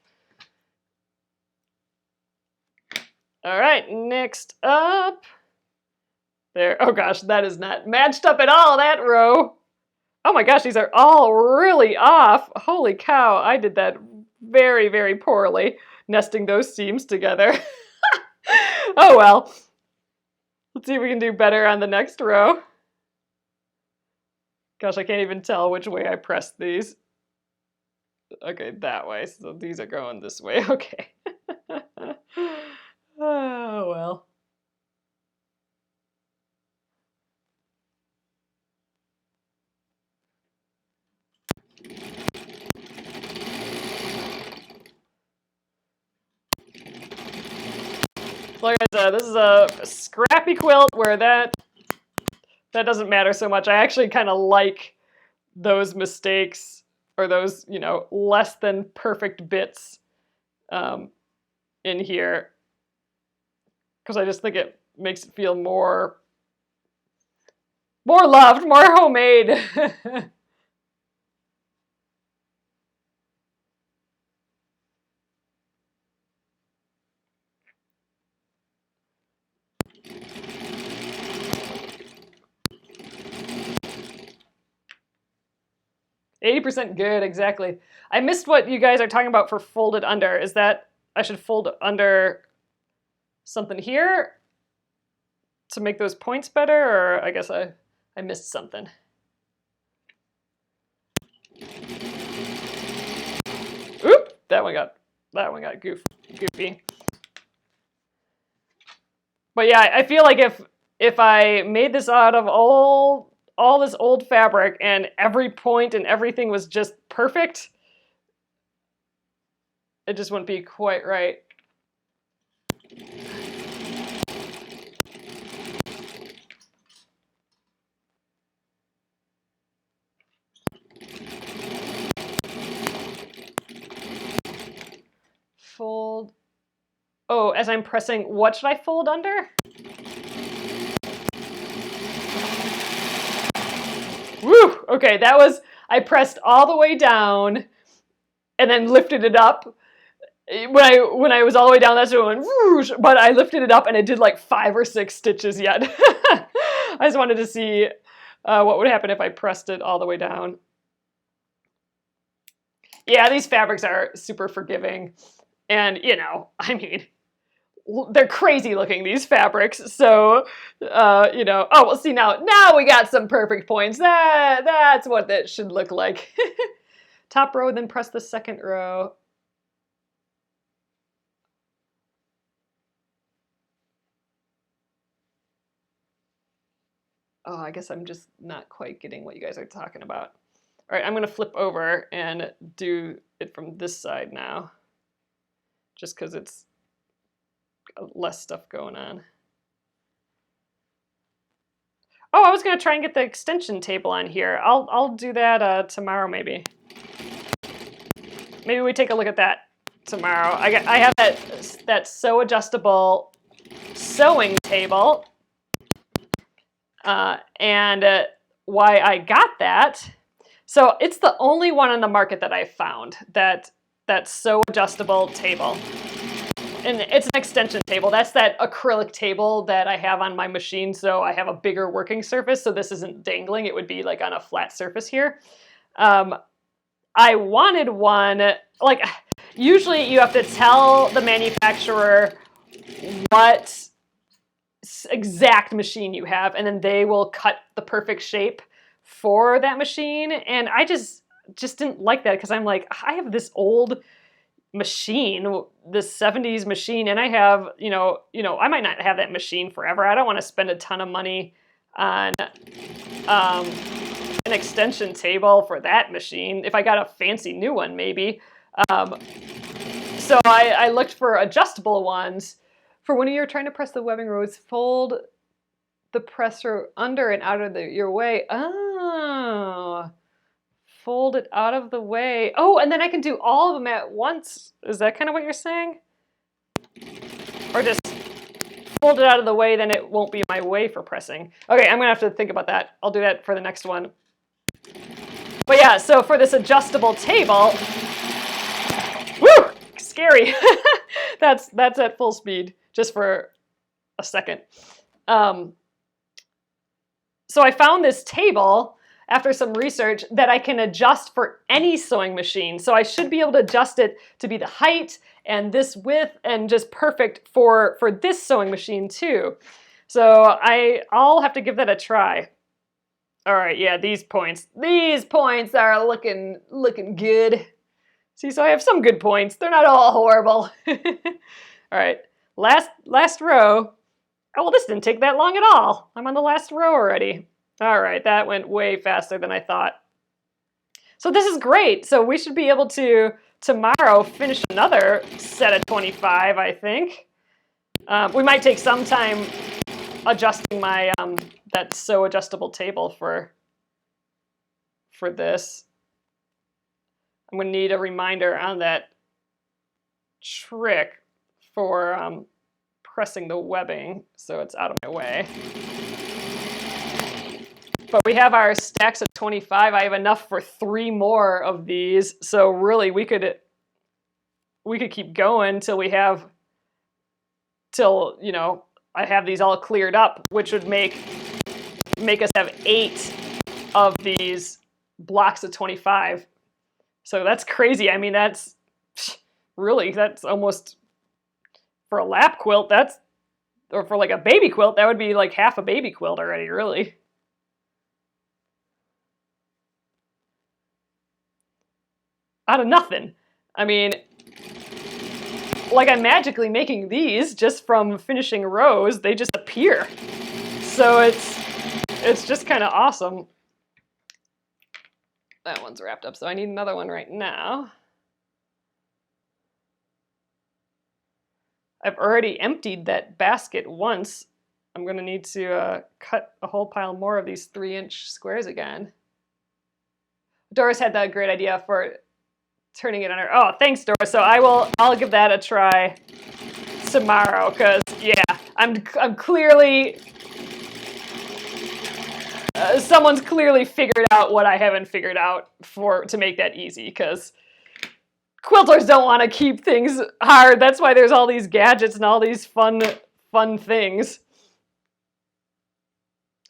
All right, next up. There, oh gosh, that is not matched up at all, that row. Oh my gosh, these are all really off. Holy cow, I did that very, very poorly, nesting those seams together. Oh well. Let's see if we can do better on the next row. Gosh, I can't even tell which way I pressed these. Okay, that way, so these are going this way, okay. Oh well. Like I said, this is a scrappy quilt where that doesn't matter so much. I actually kind of like those mistakes or those, you know, less than perfect bits in here, because I just think it makes it feel more loved, more homemade. 80% good, exactly. I missed what you guys are talking about for folded under. Is that I should fold under something here to make those points better, or I guess I missed something. Oop, that one got goofy. But yeah, I feel like if I made this out of all this old fabric and every point and everything was just perfect, it just wouldn't be quite right. Oh, as I'm pressing, what should I fold under? Woo! Okay, that was, I pressed all the way down and then lifted it up. When I was all the way down, that's when it went whoosh, but I lifted it up and it did like 5 or 6 stitches yet. I just wanted to see what would happen if I pressed it all the way down. Yeah, these fabrics are super forgiving. And, you know, I mean, they're crazy looking, these fabrics. So, you know, oh, well, see, now we got some perfect points. That's what that should look like. Top row, then press the second row. Oh, I guess I'm just not quite getting what you guys are talking about. All right, I'm going to flip over and do it from this side now, just because it's less stuff going on. Oh, I was going to try and get the extension table on here. I'll do that tomorrow, maybe. Maybe we take a look at that tomorrow. I have that sew adjustable sewing table, and why I got that. So it's the only one on the market that I found that sew adjustable table. And it's an extension table. That's that acrylic table that I have on my machine, so I have a bigger working surface, so this isn't dangling. It would be like on a flat surface here. I wanted one, like, usually you have to tell the manufacturer what exact machine you have, and then they will cut the perfect shape for that machine. And I just didn't like that, because I'm like, I have this old machine, this 70s machine, and I have, you know, I might not have that machine forever. I don't want to spend a ton of money on an extension table for that machine. If I got a fancy new one, maybe. So I looked for adjustable ones. For when you're trying to press the webbing rows, fold the presser under and out of your way. Oh. Fold it out of the way. Oh, and then I can do all of them at once. Is that kind of what you're saying? Or just fold it out of the way, then it won't be in my way for pressing. Okay, I'm gonna have to think about that. I'll do that for the next one. But yeah, so for this adjustable table, woo, scary. That's at full speed, just for a second. So I found this table after some research that I can adjust for any sewing machine. So I should be able to adjust it to be the height and this width, and just perfect for this sewing machine too. So I'll have to give that a try. All right, yeah, these points are looking good. See, so I have some good points. They're not all horrible. All right, last row. Oh, well, this didn't take that long at all. I'm on the last row already. All right, that went way faster than I thought. So this is great. So we should be able to, tomorrow, finish another set of 25, I think. We might take some time adjusting my, that sew adjustable table for this. I'm gonna need a reminder on that trick for pressing the webbing so it's out of my way. But we have our stacks of 25. I have enough for 3 more of these. So really we could keep going till, you know, I have these all cleared up, which would make us have 8 of these blocks of 25. So that's crazy. I mean, that's almost, for a lap quilt, or for like a baby quilt, that would be like half a baby quilt already, really. Out of nothing. I mean, like, I'm magically making these just from finishing rows. They just appear. So it's just kind of awesome. That one's wrapped up, so I need another one right now. I've already emptied that basket once. I'm going to need to cut a whole pile more of these 3-inch squares again. Doris had that great idea for turning it on her. Oh, thanks, Doris. So I'll give that a try tomorrow, because yeah, I'm clearly someone's clearly figured out what I haven't figured out to make that easy, because quilters don't want to keep things hard. That's why there's all these gadgets and all these fun things.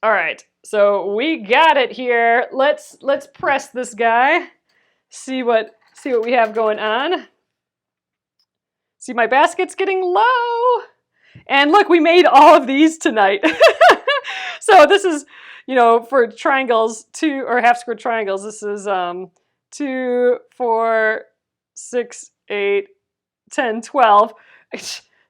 All right, so we got it here. Let's press this guy. See what we have going on. See, my basket's getting low. And look, we made all of these tonight. So this is, you know, for triangles, or half square triangles, this is 2, 4, 6, 8, 10, 12.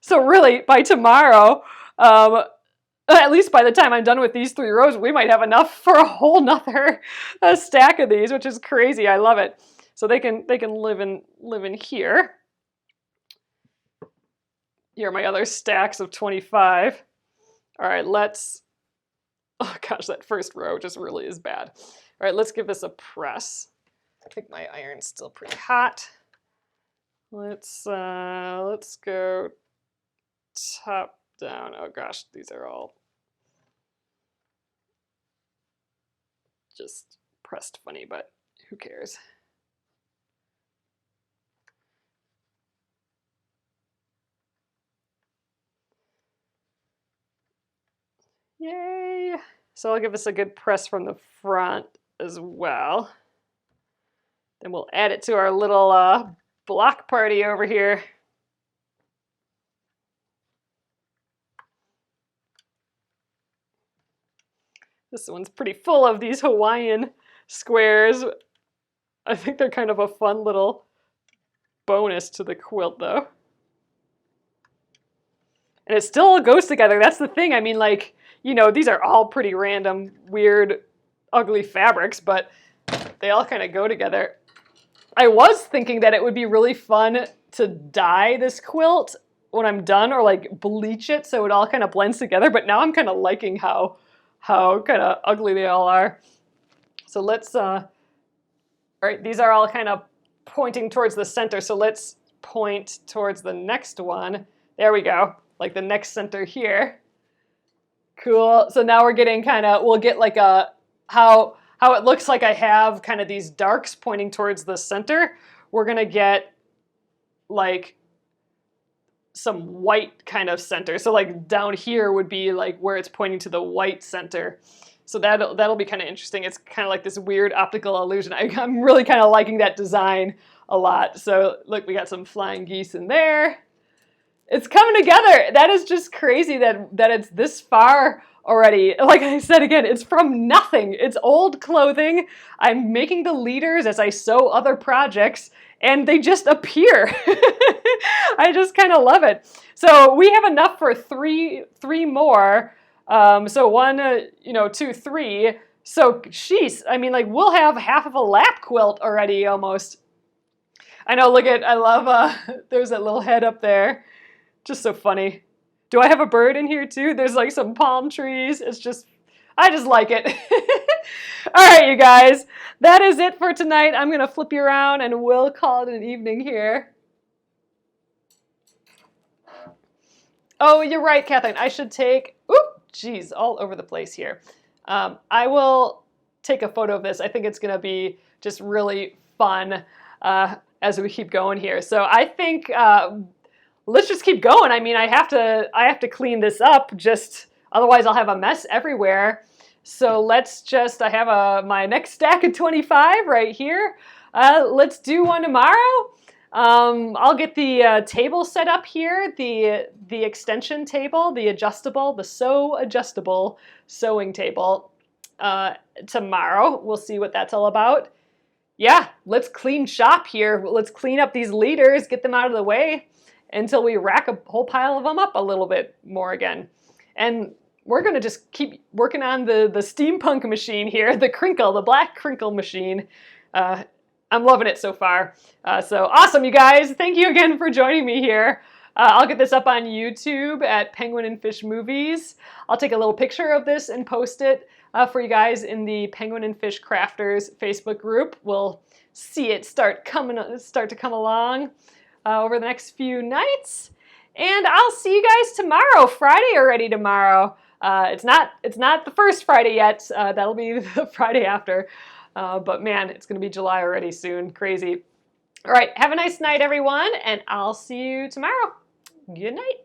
So really, by tomorrow, at least by the time I'm done with these 3 rows, we might have enough for a whole nother stack of these, which is crazy. I love it. So they can live in here. Here are my other stacks of 25. All right, oh gosh, that first row just really is bad. All right, let's give this a press. I think my iron's still pretty hot. Let's go top down. Oh gosh, these are all just pressed funny, but who cares? Yay! So I'll give this a good press from the front as well. Then we'll add it to our little block party over here. This one's pretty full of these Hawaiian squares. I think they're kind of a fun little bonus to the quilt, though. And it still goes together. That's the thing. I mean, like, you know, these are all pretty random, weird, ugly fabrics, but they all kind of go together. I was thinking that it would be really fun to dye this quilt when I'm done, or like bleach it so it all kind of blends together, but now I'm kind of liking how kind of ugly they all are. So let's, all right, these are all kind of pointing towards the center, so let's point towards the next one. There we go, like the next center here. Cool, so now we're getting kind of, we'll get like how it looks like I have kind of these darks pointing towards the center. We're gonna get like some white kind of center. So like down here would be like where it's pointing to the white center. So that'll be kind of interesting. It's kind of like this weird optical illusion. I'm really kind of liking that design a lot. So look, we got some flying geese in there. It's coming together. That is just crazy that it's this far already. Like I said again, it's from nothing. It's old clothing. I'm making the leaders as I sew other projects, and they just appear. I just kind of love it. So we have enough for three more. So 1, 2, 3. So sheesh, I mean, like, we'll have half of a lap quilt already almost. I know, look at, I love, there's that little head up there. Just so funny. Do I have a bird in here too? There's like some palm trees. It's just, I just like it. All right, you guys, that is it for tonight. I'm gonna flip you around and we'll call it an evening here. Oh, you're right, Kathleen. I should take, geez, all over the place here. I will take a photo of this. I think it's gonna be just really fun as we keep going here. So I think, let's just keep going. I mean, I have to clean this up, just otherwise I'll have a mess everywhere. So let's just, I have my next stack of 25 right here. Let's do one tomorrow. I'll get the table set up here, the extension table, the sew adjustable sewing table tomorrow. We'll see what that's all about. Yeah, let's clean shop here. Let's clean up these leaders, get them out of the way until we rack a whole pile of them up a little bit more again. And we're gonna just keep working on the steampunk machine here, the black crinkle machine. I'm loving it so far. So awesome, you guys. Thank you again for joining me here. I'll get this up on YouTube at Penguin and Fish Movies. I'll take a little picture of this and post it for you guys in the Penguin and Fish Crafters Facebook group. We'll see it start to come along over the next few nights. And I'll see you guys tomorrow, Friday already tomorrow. It's not the first Friday yet. That'll be the Friday after. But man, it's going to be July already soon. Crazy. All right, have a nice night, everyone, and I'll see you tomorrow. Good night.